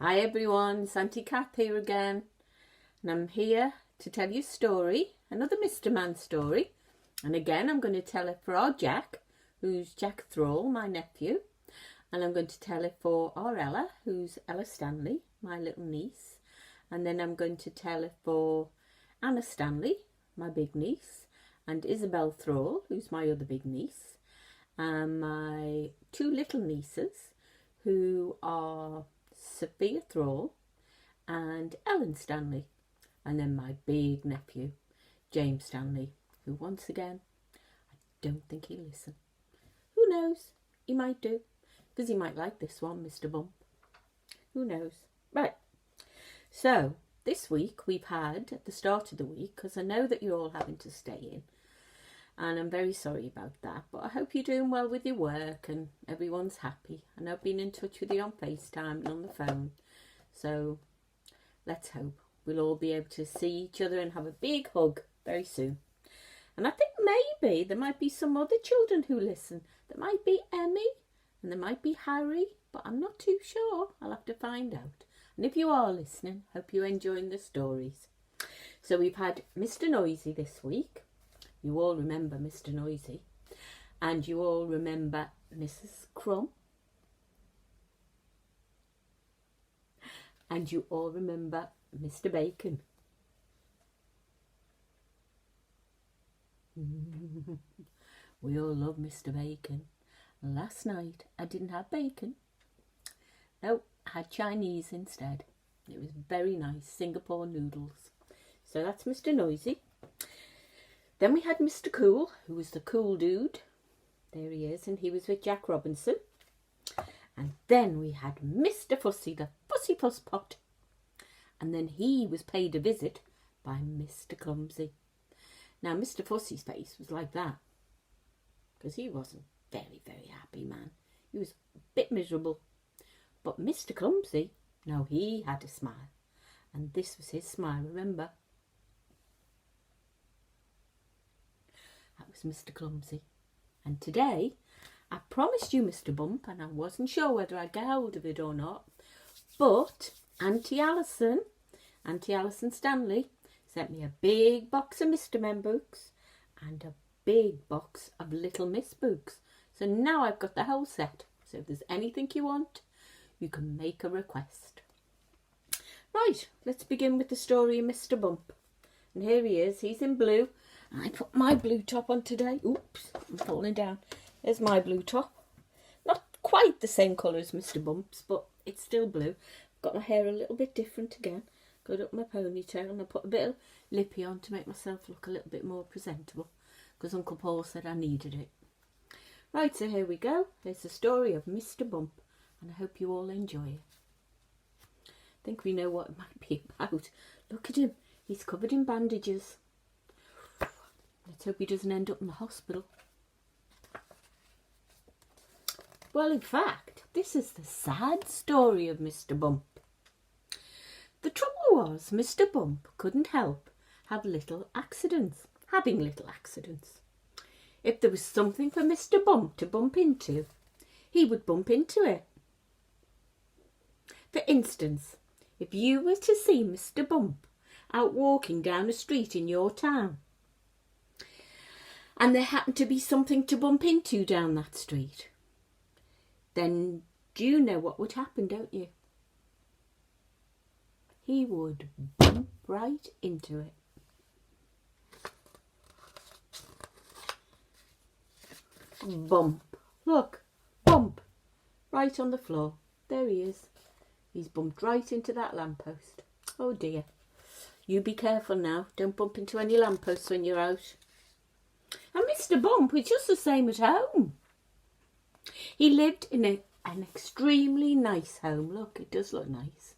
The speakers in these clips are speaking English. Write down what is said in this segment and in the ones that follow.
Hi everyone, it's Aunty Kath here again, and I'm here to tell you a story, another Mr. Man story, and again I'm going to tell it for our Jack, who's Jack Thrall, my nephew, and I'm going to tell it for our Ella, who's Ella Stanley, my little niece, and then I'm going to tell it for Anna Stanley, my big niece, and Isabel Thrall, who's my other big niece, and my two little nieces, who are Sophia Thrall and Ellen Stanley, and then my big nephew James Stanley, who once again I don't think he'll listen. Who knows, he might do, because he might like this one, Mr. Bump. Who knows. Right, so this week we've had, at the start of the week, because I know that you're all having to stay in, and I'm very sorry about that, but I hope you're doing well with your work and everyone's happy. And I've been in touch with you on FaceTime and on the phone. So let's hope we'll all be able to see each other and have a big hug very soon. And I think maybe there might be some other children who listen. There might be Emmy and there might be Harry, but I'm not too sure. I'll have to find out. And if you are listening, hope you're enjoying the stories. So we've had Mr. Noisy this week. You all remember Mr. Noisy, and you all remember Mrs. Crumb, and you all remember Mr. Bacon. We all love Mr. Bacon. Last night I didn't have bacon. No, I had Chinese instead. It was very nice, Singapore noodles. So that's Mr. Noisy. Then we had Mr. Cool, who was the cool dude. There he is, and he was with Jack Robinson. And then we had Mr. Fussy, the Fussy Fuss Pot. And then he was paid a visit by Mr. Clumsy. Now, Mr. Fussy's face was like that, because he wasn't very, very happy, man. He was a bit miserable. But Mr. Clumsy, no, he had a smile. And this was his smile, remember? That was Mr. Clumsy. And today, I promised you Mr. Bump, and I wasn't sure whether I'd get hold of it or not, but Aunty Alison Stanley, sent me a big box of Mr. Men books and a big box of Little Miss books. So now I've got the whole set. So if there's anything you want, you can make a request. Right, let's begin with the story of Mr. Bump. And here he is, he's in blue. I put my blue top on today. Oops, I'm falling down. There's my blue top. Not quite the same colour as Mr. Bump's, but it's still blue. Got my hair a little bit different again. Got up my ponytail and I put a bit of lippy on to make myself look a little bit more presentable, because Uncle Paul said I needed it. Right, so here we go. There's the story of Mr. Bump, and I hope you all enjoy it. I think we know what it might be about. Look at him. He's covered in bandages. Let's hope he doesn't end up in the hospital. Well, in fact, this is the sad story of Mr. Bump. The trouble was, Mr. Bump couldn't help having little accidents. If there was something for Mr. Bump to bump into, he would bump into it. For instance, if you were to see Mr. Bump out walking down a street in your town, and there happened to be something to bump into down that street, then do you know what would happen, don't you? He would bump right into it. Bump. Look, bump. Right on the floor. There he is. He's bumped right into that lamppost. Oh dear. You be careful now. Don't bump into any lampposts when you're out. And Mr. Bump was just the same at home. He lived in an extremely nice home. Look, it does look nice.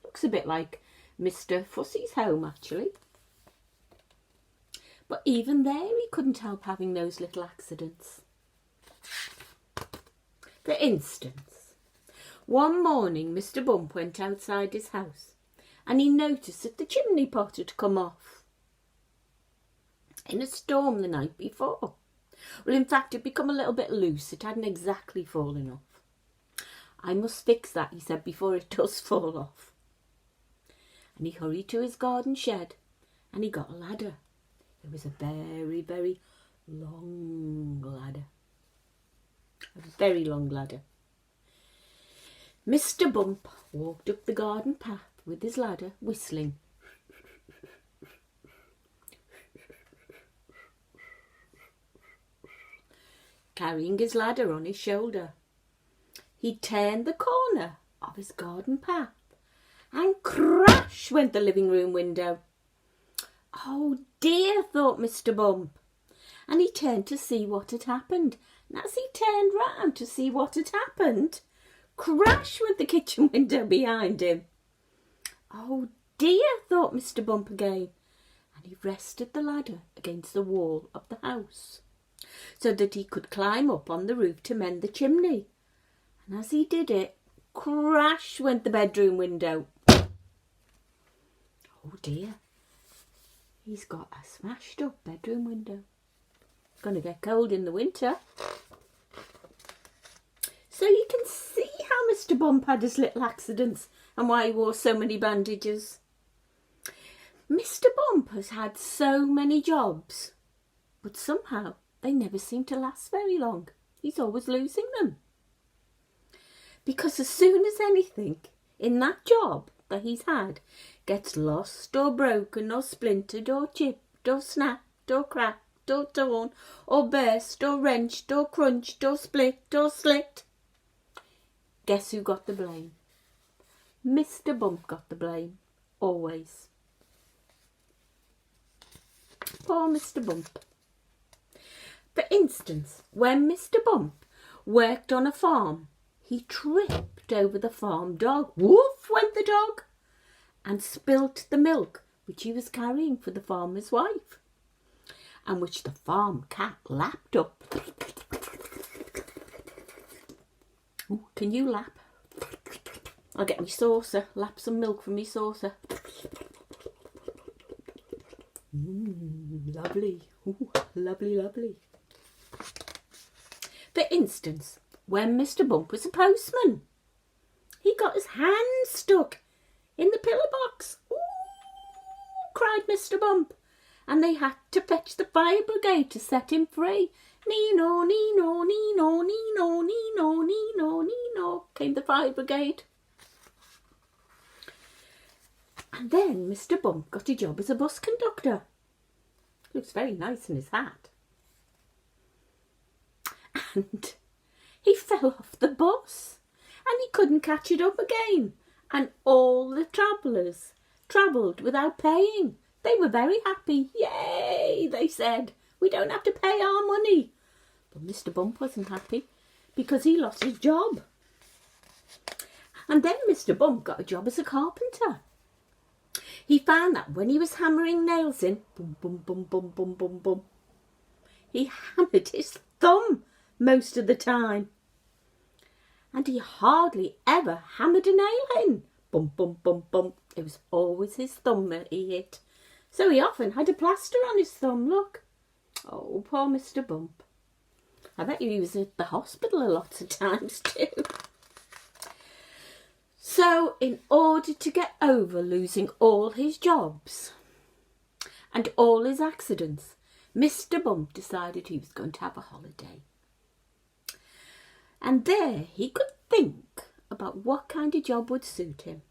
Looks a bit like Mr. Fussy's home, actually. But even there, he couldn't help having those little accidents. For instance, one morning Mr. Bump went outside his house and he noticed that the chimney pot had come off in a storm the night before. Well, in fact, it'd become a little bit loose. It hadn't exactly fallen off. I must fix that, he said, before it does fall off. And he hurried to his garden shed and he got a ladder. It was a very, very long ladder. A very long ladder. Mr. Bump walked up the garden path with his ladder, whistling. Carrying his ladder on his shoulder. He turned the corner of his garden path and crash went the living room window. Oh dear, thought Mr. Bump, and he turned to see what had happened. And as he turned round to see what had happened, crash went the kitchen window behind him. Oh dear, thought Mr. Bump again, and he rested the ladder against the wall of the house so that he could climb up on the roof to mend the chimney. And as he did it, crash went the bedroom window. Oh dear, he's got a smashed up bedroom window. It's going to get cold in the winter. So you can see how Mr. Bump had his little accidents and why he wore so many bandages. Mr. Bump has had so many jobs, but somehow they never seem to last very long. He's always losing them. Because as soon as anything in that job that he's had gets lost or broken or splintered or chipped or snapped or cracked or torn or burst or wrenched or crunched or split or slit, guess who got the blame? Mr. Bump got the blame, always. Poor Mr. Bump. For instance, when Mr. Bump worked on a farm, he tripped over the farm dog. Woof went the dog and spilt the milk which he was carrying for the farmer's wife, and which the farm cat lapped up. Ooh, can you lap? I'll get me saucer, lap some milk from me saucer. Lovely. Ooh, lovely, lovely. For instance, when Mr. Bump was a postman, he got his hand stuck in the pillar box. Ooh, cried Mr. Bump, and they had to fetch the fire brigade to set him free. Nee-no, nee-no, nee-no, nee-no, nee-no, nee-no, nee-no, came the fire brigade. And then Mr. Bump got a job as a bus conductor. Looks very nice in his hat. And he fell off the bus and he couldn't catch it up again. And all the travellers travelled without paying. They were very happy. Yay, they said. We don't have to pay our money. But Mr. Bump wasn't happy because he lost his job. And then Mr. Bump got a job as a carpenter. He found that when he was hammering nails in, boom, boom, boom, boom, boom, boom, boom, he hammered his thumb most of the time. And he hardly ever hammered a nail in. Bum, bum, bum, bum. It was always his thumb that he hit. So he often had a plaster on his thumb, look. Oh, poor Mr. Bump. I bet you he was at the hospital a lot of times too. So in order to get over losing all his jobs and all his accidents, Mr. Bump decided he was going to have a holiday. And there he could think about what kind of job would suit him.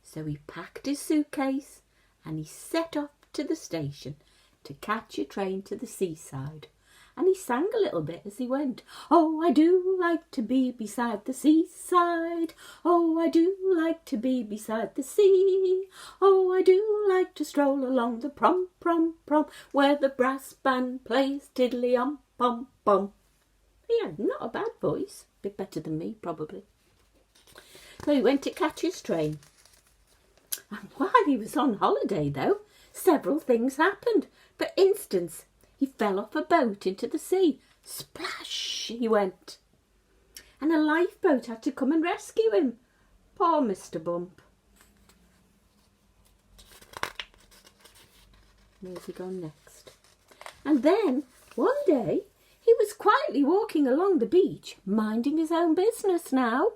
So he packed his suitcase and he set off to the station to catch a train to the seaside. And he sang a little bit as he went. Oh, I do like to be beside the seaside. Oh, I do like to be beside the sea. Oh, I do like to stroll along the prom, prom, prom, where the brass band plays tiddly-om, pom, pom. He had not a bad voice. A bit better than me, probably. So he went to catch his train. And while he was on holiday, though, several things happened. For instance, he fell off a boat into the sea. Splash, he went. And a lifeboat had to come and rescue him. Poor Mr. Bump. Where's he gone next? And then, one day, he was quietly walking along the beach, minding his own business now.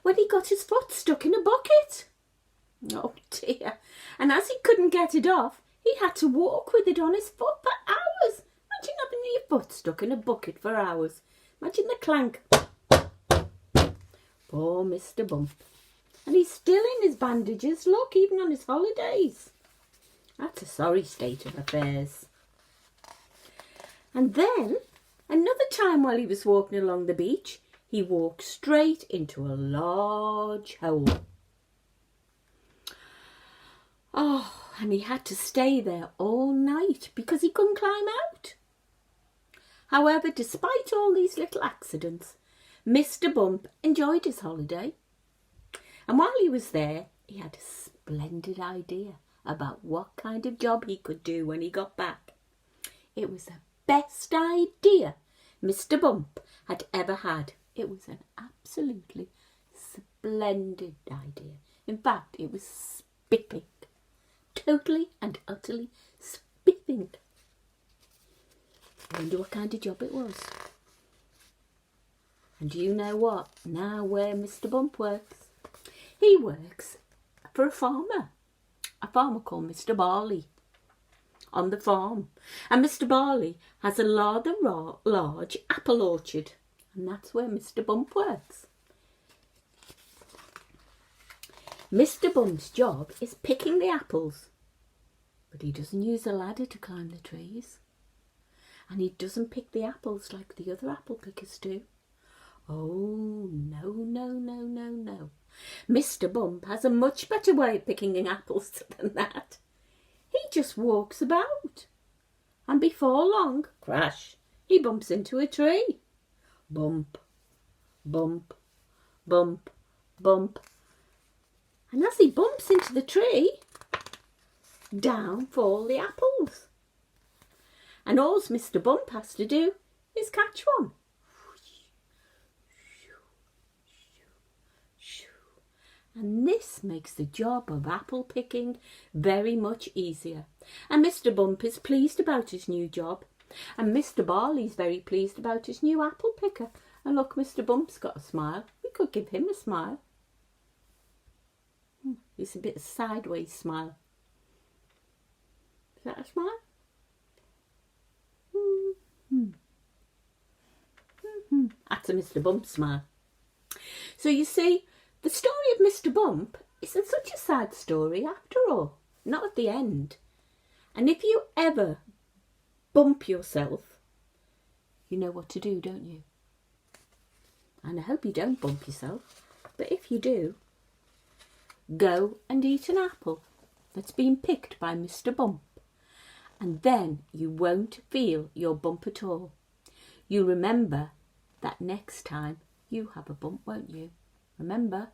when he got his foot stuck in a bucket. Oh dear. And as he couldn't get it off, he had to walk with it on his foot for hours. Imagine having your foot stuck in a bucket for hours. Imagine the clank. Poor Mr. Bump. And he's still in his bandages, look, even on his holidays. That's a sorry state of affairs. And then, another time while he was walking along the beach, he walked straight into a large hole. Oh, and he had to stay there all night because he couldn't climb out. However, despite all these little accidents, Mr. Bump enjoyed his holiday. And while he was there, he had a splendid idea about what kind of job he could do when he got back. It was the best idea Mr. Bump had ever had. It was an absolutely splendid idea. In fact, it was spiffing. Totally and utterly spiffing. I wonder what kind of job it was. And do you know what? Now where Mr. Bump works? He works for a farmer called Mr. Barley on the farm. And Mr. Barley has a rather large apple orchard. And that's where Mr. Bump works. Mr. Bump's job is picking the apples. But he doesn't use a ladder to climb the trees. And he doesn't pick the apples like the other apple pickers do. Oh, no, no, no, no, no. Mr. Bump has a much better way of picking apples than that. He just walks about. And before long, crash, he bumps into a tree. Bump, bump, bump, bump. And as he bumps into the tree, down fall the apples. And all Mr. Bump has to do is catch one. And this makes the job of apple picking very much easier. And Mr. Bump is pleased about his new job. And Mr. Barley's very pleased about his new apple picker. And look, Mr. Bump's got a smile. We could give him a smile. It's a bit of a sideways smile. Is that a smile? That's a Mr. Bump smile. So you see, the story of Mr. Bump isn't such a sad story after all. Not at the end. And if you ever bump yourself, you know what to do, don't you? And I hope you don't bump yourself. But if you do, go and eat an apple that's been picked by Mr. Bump. And then you won't feel your bump at all. You remember that next time you have a bump, won't you? Remember,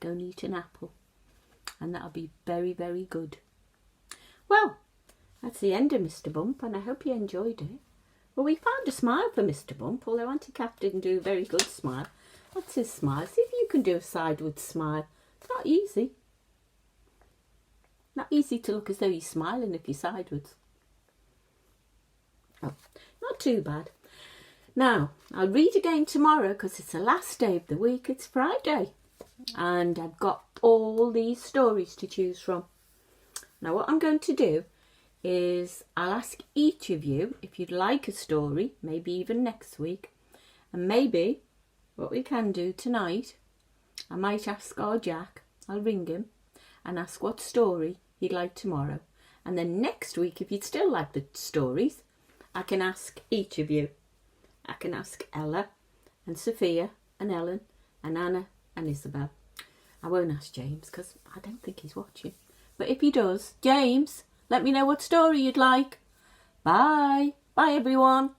go and eat an apple. And that'll be very, very good. Well, that's the end of Mr. Bump, and I hope you enjoyed it. Well, we found a smile for Mr. Bump, although Aunty Kath didn't do a very good smile. That's his smile. See if you can do a sideways smile. It's not easy. Not easy to look as though you're smiling if you're sideways. Oh, not too bad. Now, I'll read again tomorrow because it's the last day of the week. It's Friday. And I've got all these stories to choose from. Now, what I'm going to do is I'll ask each of you if you'd like a story, maybe even next week. And maybe what we can do tonight, I might ask our Jack, I'll ring him and ask what story he'd like tomorrow. And then next week, if you'd still like the stories, I can ask each of you. I can ask Ella and Sophia and Ellen and Anna and Isabel. I won't ask James because I don't think he's watching. But if he does, James, let me know what story you'd like. Bye. Bye, everyone.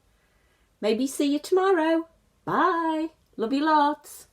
Maybe see you tomorrow. Bye. Love you lots.